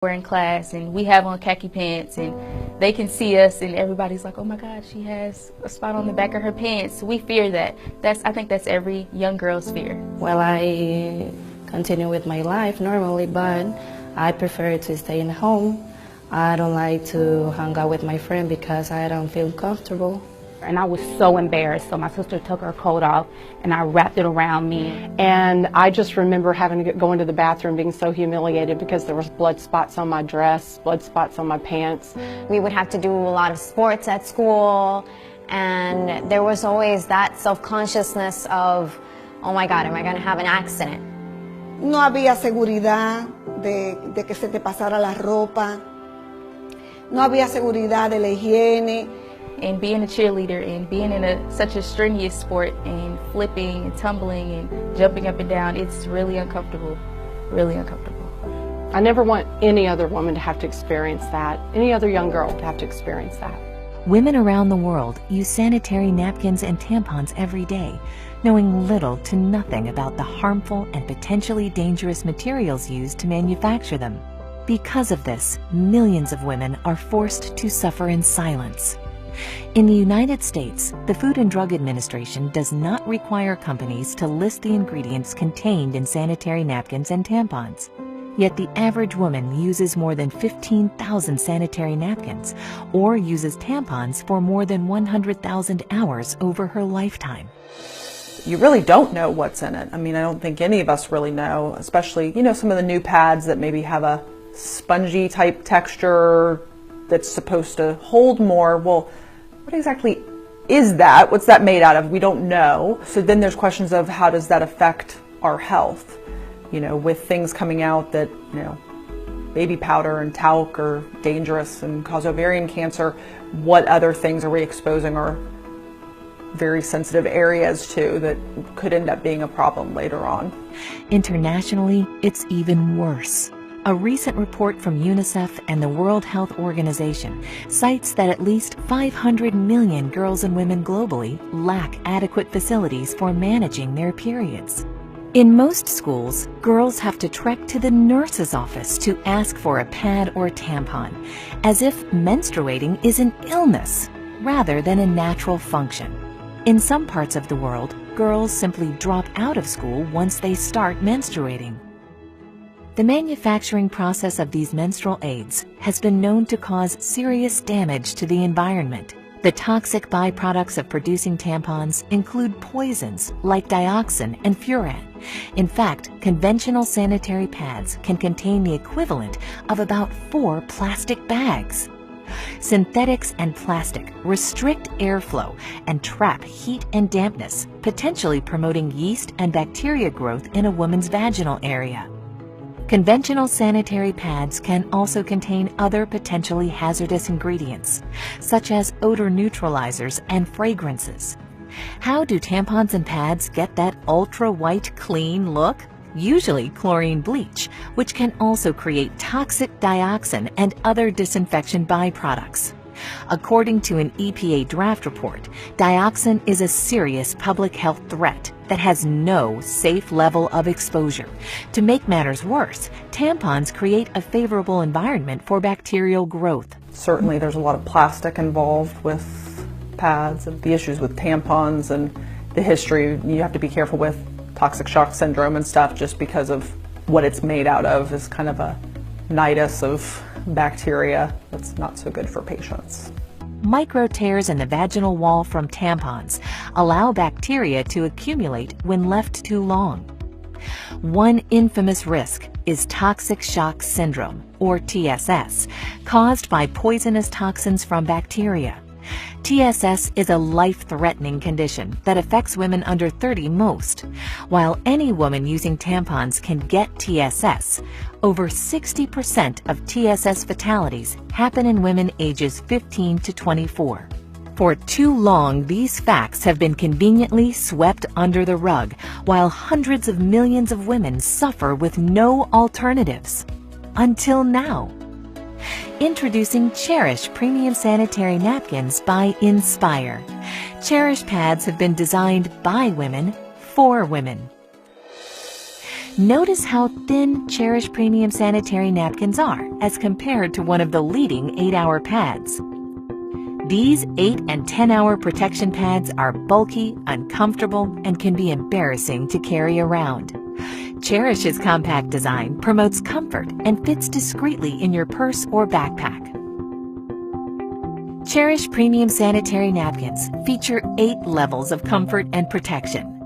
We're in class and we have on khaki pants and they can see us and everybody's like, oh my God, she has a spot on the back of her pants. We fear that. I think that's every young girl's fear. Well, I continue with my life normally, but I prefer to stay in home. I don't like to hang out with my friend because I don't feel comfortable. And I was so embarrassed, so my sister took her coat off and I wrapped it around me. And I just remember having to go into the bathroom being so humiliated because there was blood spots on my dress, blood spots on my pants. We would have to do a lot of sports at school, and there was always that self-consciousness of, oh my God, am I going to have an accident? No había seguridad de que se te pasara la ropa. No había seguridad de la higiene. And being a cheerleader and being in such a strenuous sport and flipping and tumbling and jumping up and down, it's really uncomfortable, really uncomfortable. I never want any other woman to have to experience that, any other young girl to have to experience that. Women around the world use sanitary napkins and tampons every day, knowing little to nothing about the harmful and potentially dangerous materials used to manufacture them. Because of this, millions of women are forced to suffer in silence. In the United States, the Food and Drug Administration does not require companies to list the ingredients contained in sanitary napkins and tampons. Yet the average woman uses more than 15,000 sanitary napkins or uses tampons for more than 100,000 hours over her lifetime. You really don't know what's in it. I mean, I don't think any of us really know, especially, some of the new pads that maybe have a spongy type texture that's supposed to hold more. Well, what exactly is that? What's that made out of? We don't know. So then there's questions of how does that affect our health? With things coming out that, baby powder and talc are dangerous and cause ovarian cancer, what other things are we exposing our very sensitive areas to that could end up being a problem later on? Internationally, it's even worse. A recent report from UNICEF and the World Health Organization cites that at least 500 million girls and women globally lack adequate facilities for managing their periods. In most schools, girls have to trek to the nurse's office to ask for a pad or tampon, as if menstruating is an illness rather than a natural function. In some parts of the world, girls simply drop out of school once they start menstruating. The manufacturing process of these menstrual aids has been known to cause serious damage to the environment. The toxic byproducts of producing tampons include poisons like dioxin and furan. In fact, conventional sanitary pads can contain the equivalent of about 4 plastic bags. Synthetics and plastic restrict airflow and trap heat and dampness, potentially promoting yeast and bacteria growth in a woman's vaginal area. Conventional sanitary pads can also contain other potentially hazardous ingredients, such as odor neutralizers and fragrances. How do tampons and pads get that ultra-white clean look? Usually chlorine bleach, which can also create toxic dioxin and other disinfection byproducts. According to an EPA draft report, dioxin is a serious public health threat that has no safe level of exposure. To make matters worse, tampons create a favorable environment for bacterial growth. Certainly there's a lot of plastic involved with pads and the issues with tampons and the history. You have to be careful with toxic shock syndrome and stuff just because of what it's made out of is kind of a nidus of bacteria that's not so good for patients. Micro tears in the vaginal wall from tampons allow bacteria to accumulate when left too long. One infamous risk is toxic shock syndrome, or TSS, caused by poisonous toxins from bacteria. TSS is a life-threatening condition that affects women under 30 most. While any woman using tampons can get TSS, over 60% of TSS fatalities happen in women ages 15 to 24. For too long, these facts have been conveniently swept under the rug, while hundreds of millions of women suffer with no alternatives. Until now. Introducing Cherish Premium Sanitary Napkins by Nspire. Cherish pads have been designed by women for women. Notice how thin Cherish Premium Sanitary Napkins are as compared to one of the leading 8-hour pads. These 8 and 10-hour protection pads are bulky, uncomfortable, and can be embarrassing to carry around. Cherish's compact design promotes comfort and fits discreetly in your purse or backpack. Cherish Premium Sanitary Napkins feature 8 levels of comfort and protection.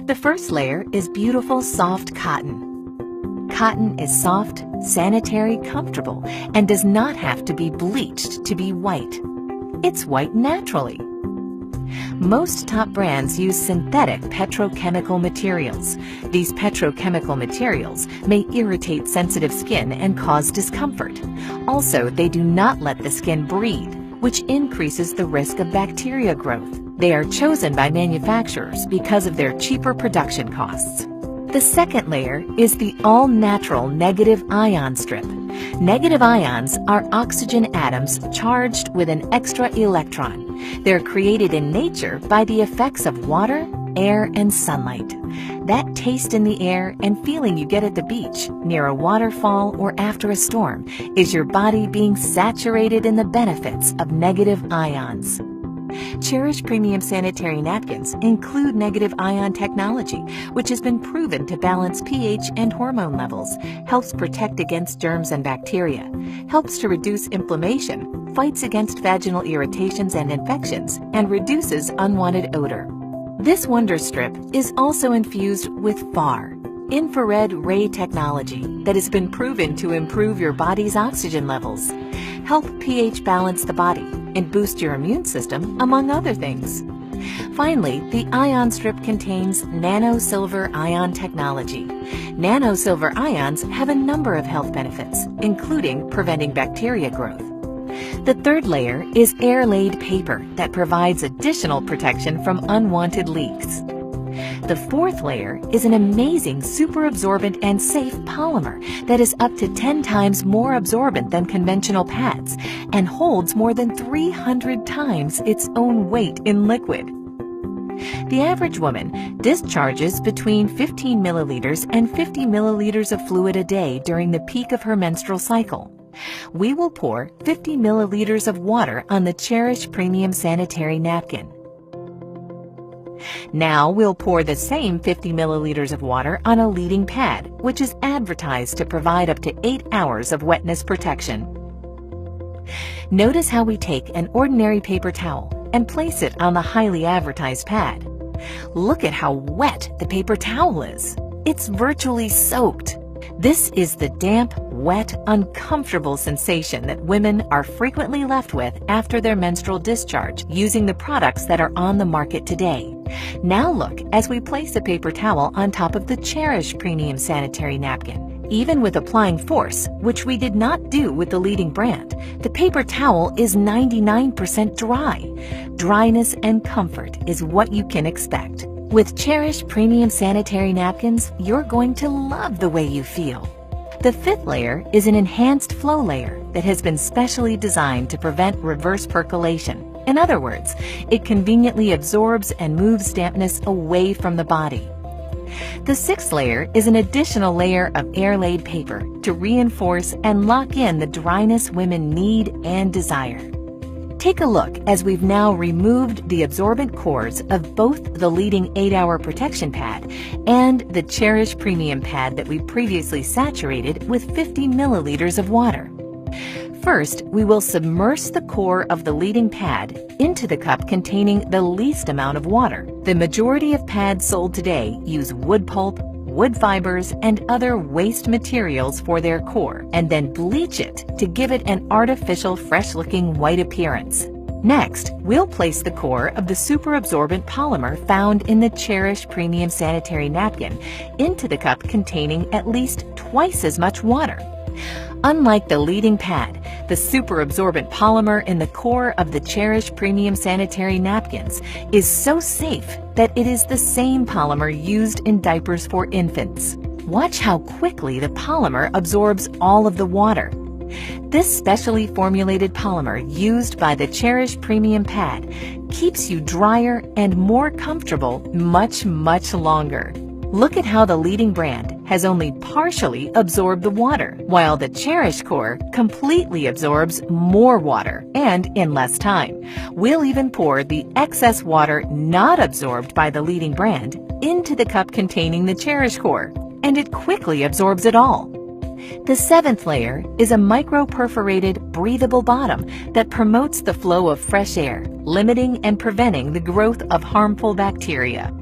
The first layer is beautiful, soft cotton. Cotton is soft, sanitary, comfortable, and does not have to be bleached to be white. It's white naturally. Most top brands use synthetic petrochemical materials. These petrochemical materials may irritate sensitive skin and cause discomfort. Also, they do not let the skin breathe, which increases the risk of bacteria growth. They are chosen by manufacturers because of their cheaper production costs. The second layer is the all-natural negative ion strip. Negative ions are oxygen atoms charged with an extra electron. They're created in nature by the effects of water, air, and sunlight. That taste in the air and feeling you get at the beach, near a waterfall, or after a storm is your body being saturated in the benefits of negative ions. Cherish Premium Sanitary Napkins include negative ion technology, which has been proven to balance pH and hormone levels, helps protect against germs and bacteria, helps to reduce inflammation, fights against vaginal irritations and infections, and reduces unwanted odor. This wonder strip is also infused with FAR, infrared ray technology, that has been proven to improve your body's oxygen levels, help pH balance the body, and boost your immune system, among other things. Finally, the ion strip contains nano-silver ion technology. Nano-silver ions have a number of health benefits, including preventing bacteria growth. The third layer is air-laid paper that provides additional protection from unwanted leaks. The fourth layer is an amazing super absorbent and safe polymer that is up to 10 times more absorbent than conventional pads and holds more than 300 times its own weight in liquid. The average woman discharges between 15 milliliters and 50 milliliters of fluid a day during the peak of her menstrual cycle. We will pour 50 milliliters of water on the Cherish Premium Sanitary Napkin. Now we'll pour the same 50 milliliters of water on a leading pad, which is advertised to provide up to 8 hours of wetness protection. Notice how we take an ordinary paper towel and place it on the highly advertised pad. Look at how wet the paper towel is. It's virtually soaked. This is the damp, wet, uncomfortable sensation that women are frequently left with after their menstrual discharge using the products that are on the market today. Now look as we place a paper towel on top of the Cherish Premium Sanitary Napkin. Even with applying force, which we did not do with the leading brand, the paper towel is 99% dry. Dryness and comfort is what you can expect. With Cherish Premium Sanitary Napkins, you're going to love the way you feel. The fifth layer is an enhanced flow layer that has been specially designed to prevent reverse percolation. In other words, it conveniently absorbs and moves dampness away from the body. The sixth layer is an additional layer of air-laid paper to reinforce and lock in the dryness women need and desire. Take a look as we've now removed the absorbent cores of both the leading 8-hour protection pad and the Cherish Premium pad that we previously saturated with 50 milliliters of water. First, we will submerge the core of the leading pad into the cup containing the least amount of water. The majority of pads sold today use wood pulp, wood fibers, and other waste materials for their core, and then bleach it to give it an artificial, fresh-looking white appearance. Next, we'll place the core of the super absorbent polymer found in the Cherish Premium Sanitary Napkin into the cup containing at least twice as much water. Unlike the leading pad, the super absorbent polymer in the core of the Cherish Premium Sanitary Napkins is so safe that it is the same polymer used in diapers for infants. Watch how quickly the polymer absorbs all of the water. This specially formulated polymer used by the Cherish Premium pad keeps you drier and more comfortable much, much longer. Look at how the leading brand has only partially absorbed the water, while the Cherish Core completely absorbs more water and in less time. We'll even pour the excess water not absorbed by the leading brand into the cup containing the Cherish Core, and it quickly absorbs it all. The seventh layer is a micro-perforated, breathable bottom that promotes the flow of fresh air, limiting and preventing the growth of harmful bacteria.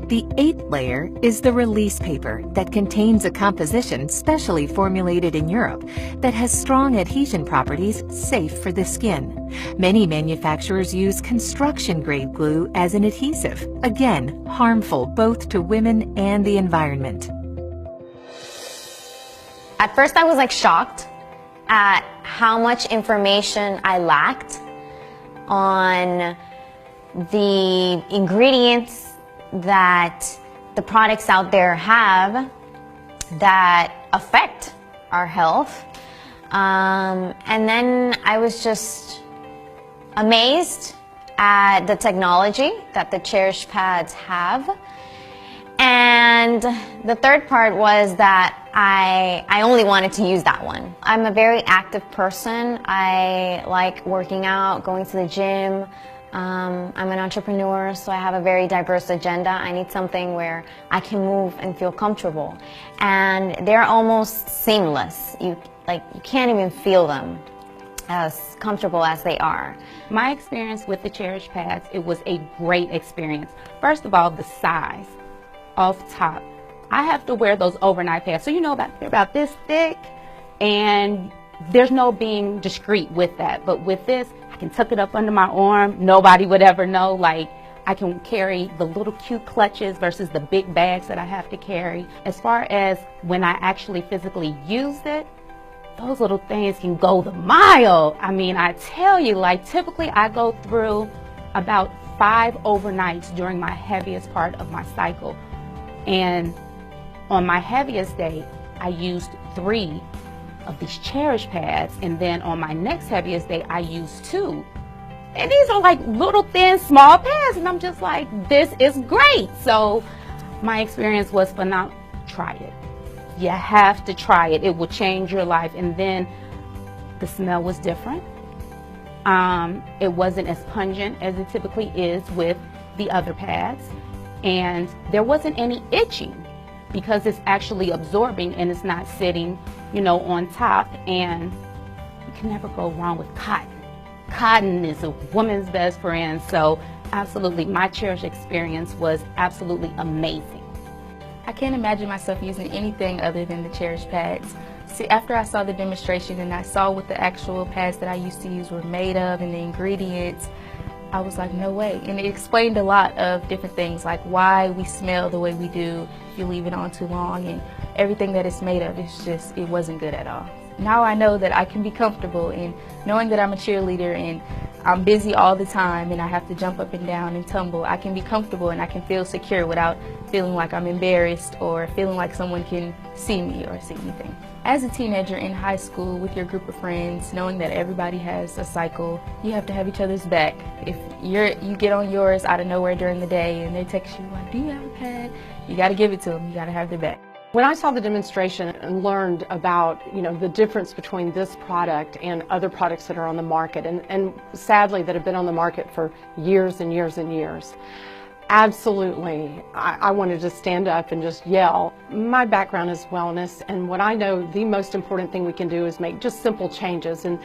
The eighth layer is the release paper that contains a composition specially formulated in Europe that has strong adhesion properties safe for the skin. Many manufacturers use construction-grade glue as an adhesive, again, harmful both to women and the environment. At first I was like shocked at how much information I lacked on the ingredients that the products out there have that affect our health. And then I was just amazed at the technology that the Cherish pads have. And the third part was that I only wanted to use that one. I'm a very active person. I like working out, going to the gym. I'm an entrepreneur, so I have a very diverse agenda. I need something where I can move and feel comfortable. And they're almost seamless. You can't even feel them as comfortable as they are. My experience with the Cherish pads, it was a great experience. First of all, the size. Off top, I have to wear those overnight pads, so you know they're about this thick, and there's no being discreet with that. But with this, I can tuck it up under my arm. Nobody would ever know. Like, I can carry the little cute clutches versus the big bags that I have to carry. As far as when I actually physically used it, those little things can go the mile. I mean, I tell you, like, typically I go through about 5 overnights during my heaviest part of my cycle. And on my heaviest day, I used 3 of these Cherish pads, and then on my next heaviest day, I used 2. And these are like little thin, small pads, and I'm just like, this is great. So my experience was phenomenal. Try it. You have to try it. It will change your life. And then the smell was different. It wasn't as pungent as it typically is with the other pads. And there wasn't any itching because it's actually absorbing and it's not sitting, you know, on top. And you can never go wrong with cotton. Cotton is a woman's best friend. So absolutely, my Cherish experience was absolutely amazing. I can't imagine myself using anything other than the Cherish pads. See, after I saw the demonstration and I saw what the actual pads that I used to use were made of and the ingredients, I was like, no way. And it explained a lot of different things, like why we smell the way we do if you leave it on too long, and everything that it's made of, it wasn't good at all. Now I know that I can be comfortable in knowing that I'm a cheerleader and I'm busy all the time and I have to jump up and down and tumble. I can be comfortable and I can feel secure without feeling like I'm embarrassed or feeling like someone can see me or see anything. As a teenager in high school with your group of friends, knowing that everybody has a cycle, you have to have each other's back. If you get on yours out of nowhere during the day and they text you like, do you have a pad? You got to give it to them. You got to have their back. When I saw the demonstration and learned about, the difference between this product and other products that are on the market, and sadly that have been on the market for years and years and years, absolutely, I wanted to stand up and just yell. My background is wellness, and what I know the most important thing we can do is make just simple changes, and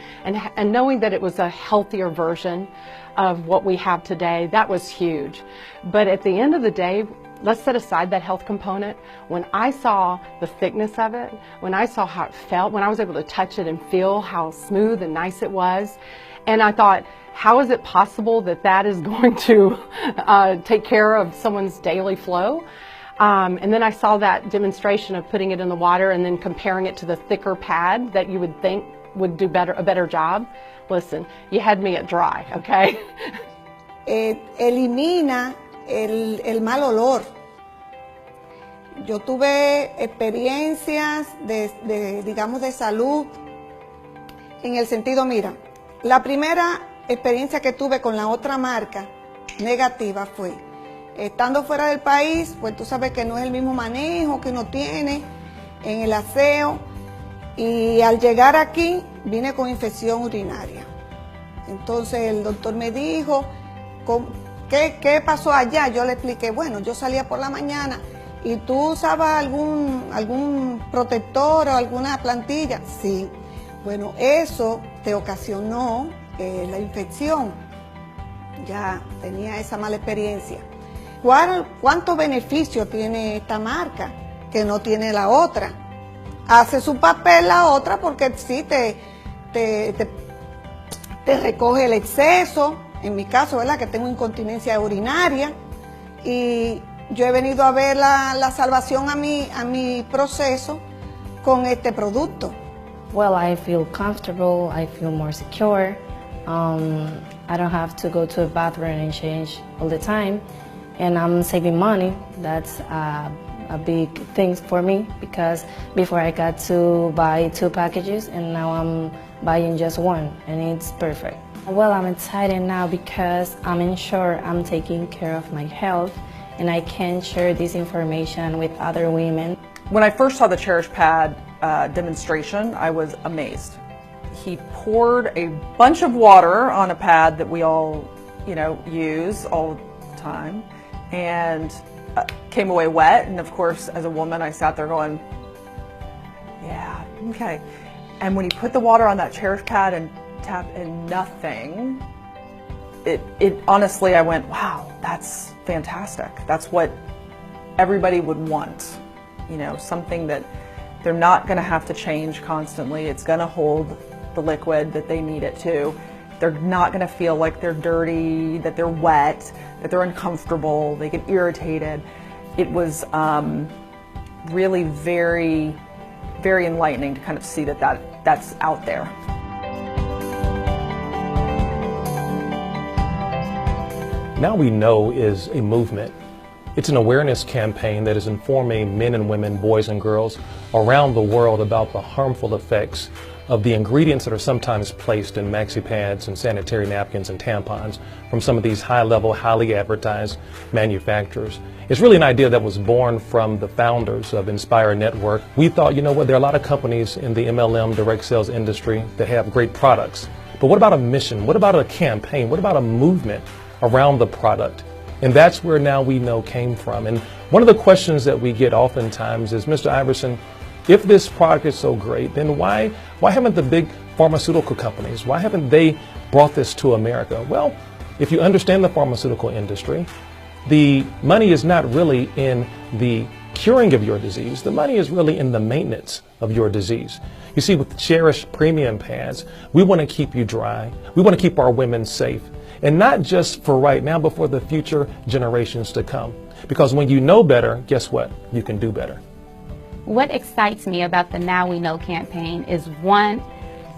knowing that it was a healthier version of what we have today, that was huge. But at the end of the day, let's set aside that health component. When I saw the thickness of it, when I saw how it felt, when I was able to touch it and feel how smooth and nice it was, and I thought, how is it possible that that is going to take care of someone's daily flow? And then I saw that demonstration of putting it in the water and then comparing it to the thicker pad that you would think would do a better job. Listen, you had me at dry, okay? Elimina el mal olor. Yo tuve experiencias digamos, de salud en el sentido, mira, la primera experiencia que tuve con la otra marca negativa fue estando fuera del país, pues tú sabes que no es el mismo manejo que uno tiene en el aseo. Y al llegar aquí, vine con infección urinaria. Entonces el doctor me dijo, ¿qué pasó allá? Yo le expliqué, bueno, yo salía por la mañana. ¿Y tú usabas algún protector o alguna plantilla? Sí. Bueno, eso te ocasionó la infección. Ya tenía esa mala experiencia. ¿Cuántos beneficios tiene esta marca que no tiene la otra? Hace su papel la otra porque sí te recoge el exceso. En mi caso, ¿verdad? Que tengo incontinencia urinaria. Y yo he venido a ver la salvación a mi proceso con este producto. Well, I feel comfortable, I feel more secure. I don't have to go to a bathroom and change all the time. And I'm saving money. That's a big thing for me because before I got to buy 2 packages and now I'm buying just 1 and it's perfect. Well, I'm excited now because I'm sure I'm taking care of my health and I can share this information with other women. When I first saw the Cherish pad demonstration, I was amazed. He poured a bunch of water on a pad that we all, use all the time, and came away wet. And of course, as a woman, I sat there going, yeah, okay. And when he put the water on that Cherish pad and tapped and nothing, it honestly, I went, wow, that's fantastic. That's what everybody would want. Something that they're not going to have to change constantly. It's going to hold the liquid that they need it to. They're not going to feel like they're dirty, that they're wet, that they're uncomfortable, they get irritated. It was really very, very enlightening to kind of see that's out there. Now We Know is a movement. It's an awareness campaign that is informing men and women, boys and girls around the world about the harmful effects of the ingredients that are sometimes placed in maxi pads and sanitary napkins and tampons from some of these high-level, highly advertised manufacturers. It's really an idea that was born from the founders of Nspire Network. We thought, there are a lot of companies in the MLM direct sales industry that have great products. But what about a mission? What about a campaign? What about a movement around the product? And that's where Now We Know came from. And one of the questions that we get oftentimes is, Mr. Iverson, if this product is so great, then why haven't the big pharmaceutical companies, why haven't they brought this to America? Well, if you understand the pharmaceutical industry, the money is not really in the curing of your disease. The money is really in the maintenance of your disease. You see, with Cherish Premium Pads, we want to keep you dry. We want to keep our women safe. And not just for right now, but for the future generations to come. Because when you know better, guess what? You can do better. What excites me about the Now We Know campaign is, one,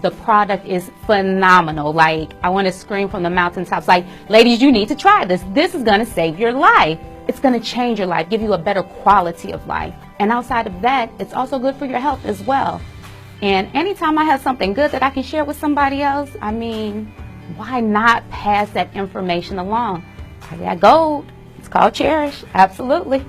the product is phenomenal. Like, I want to scream from the mountaintops, like, ladies, you need to try this. This is going to save your life. It's going to change your life, give you a better quality of life. And outside of that, it's also good for your health as well. And anytime I have something good that I can share with somebody else, why not pass that information along? I got gold. It's called Cherish. Absolutely.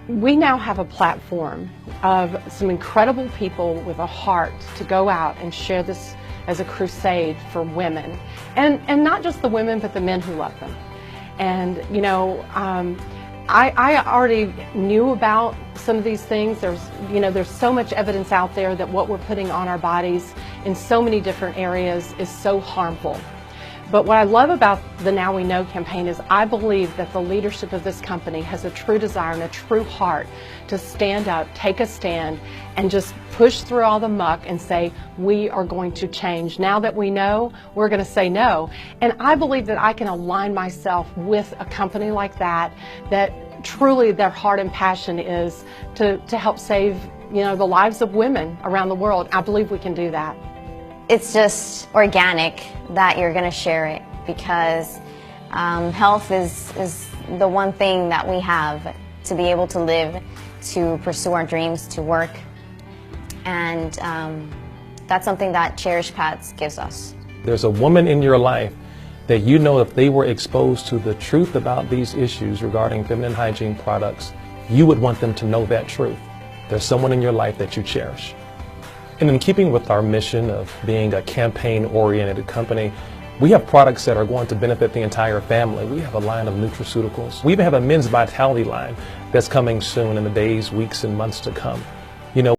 We now have a platform of some incredible people with a heart to go out and share this as a crusade for women. And not just the women, but the men who love them. And, I already knew about some of these things. There's so much evidence out there that what we're putting on our bodies in so many different areas is so harmful. But what I love about the Now We Know campaign is I believe that the leadership of this company has a true desire and a true heart to stand up, take a stand, and just push through all the muck and say, we are going to change. Now that we know, we're going to say no. And I believe that I can align myself with a company like that truly their heart and passion is to help save, the lives of women around the world. I believe we can do that. It's just organic that you're going to share it because health is the one thing that we have to be able to live, to pursue our dreams, to work. And that's something that Cherish Pads gives us. There's a woman in your life that you know if they were exposed to the truth about these issues regarding feminine hygiene products, you would want them to know that truth. There's someone in your life that you cherish. And in keeping with our mission of being a campaign-oriented company, we have products that are going to benefit the entire family. We have a line of nutraceuticals. We even have a men's vitality line that's coming soon in the days, weeks, and months to come. You know,